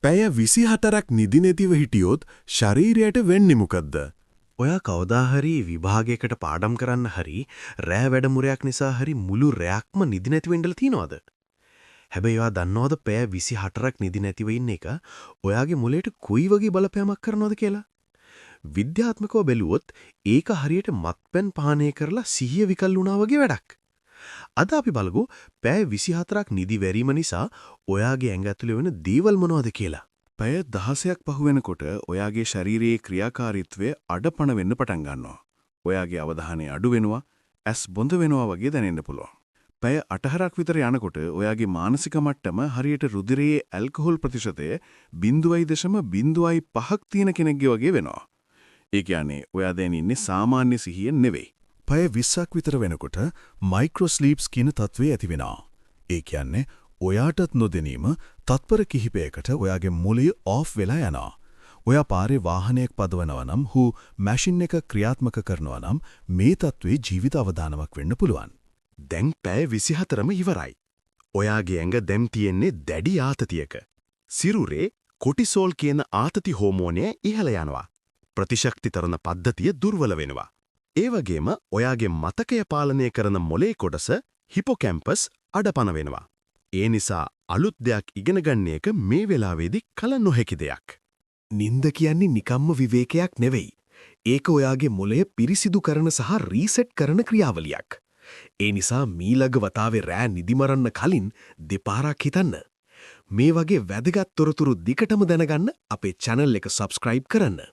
පැය 24ක් නිදි නැතිව හිටියොත් ශරීරයට වෙන්නේ මොකද්ද? ඔයා කවදා හරි විභාගයකට පාඩම් කරන්න හරි රෑ වැඩමුරයක් නිසා හරි මුළු රැයක්ම නිදි නැතිව ඉඳලා තියනවද? හැබැයි ඔයා දන්නවද පැය 24ක් නිදි නැතිව ඉන්න එක ඔයාගේ මොළයට කොයි වගේ බලපෑමක් කරනවද කියලා? විද්‍යාත්මකව බැලුවොත් ඒක හරියට මත්පැන් පානය කරලා සිහිය විකල් වුණා වගේ වැඩක්. අද අපි බලමු පැය 24ක් නිදි වැරීම නිසා ඔයාගේ ඇඟ ඇතුලේ වෙන දේවල් මොනවද කියලා. පැය 16ක් පහු වෙනකොට ඔයාගේ ශරීරයේ ක්‍රියාකාරීත්වය අඩපණ වෙන්න පටන් ගන්නවා. ඔයාගේ අවධානය අඩු වෙනවා, ඇස් බොඳ වෙනවා වගේ දැනෙන්න පුළුවන්. පැය 8ක් විතර යනකොට ඔයාගේ මානසික මට්ටම හරියට රුධිරයේ ඇල්කොහොල් ප්‍රතිශතය 0.05ක් තියෙන කෙනෙක්ගේ වගේ වෙනවා. ඒ කියන්නේ ඔයා දැන් ඉන්නේ සාමාන්‍ය සිහියෙන් නෙවෙයි. පැය 20ක් විතර වෙනකොට මයික්‍රෝ ස්ලීප්ස් කියන තත්ත්වය ඇති වෙනවා. ඒ කියන්නේ ඔයාටත් නොදැනීම තත්පර කිහිපයකට ඔයාගේ මොළය ඔෆ් වෙලා යනවා. ඔයා පාරේ වාහනයක් පදවනවා නම් හු මැෂින් එක ක්‍රියාත්මක කරනවා නම් මේ තත්ත්වේ ජීවිත අවදානමක් වෙන්න පුළුවන්. දැන් පැය 24ම ඉවරයි. ඔයාගේ ඇඟ දැන් තියෙන්නේ දැඩි ආතතියක. සිරුරේ කොටිසෝල් කියන ආතති හෝමෝනය ඉහළ යනවා. ප්‍රතිශක්තිතරණ පද්ධතිය දුර්වල වෙනවා. ඒ වගේම ඔයාගේ මතකය පාලනය කරන මොළේ කොටස හිපොකැම්පස් අඩපණ වෙනවා. ඒ නිසා අලුත් දෙයක් ඉගෙන ගන්න එක මේ වෙලාවේදී කල නොහැකි දෙයක්. නින්ද කියන්නේ නිකම්ම විවේකයක් නෙවෙයි. ඒක ඔයාගේ මොළය පිරිසිදු කරන සහ රීසෙට් කරන ක්‍රියාවලියක්. ඒ නිසා මීළඟ වතාවේ රෑ නිදිමරන්න කලින් දෙපාරක් හිතන්න. මේ වගේ වැදගත් තොරතුරු දිගටම දැනගන්න අපේ channel එක subscribe කරන්න.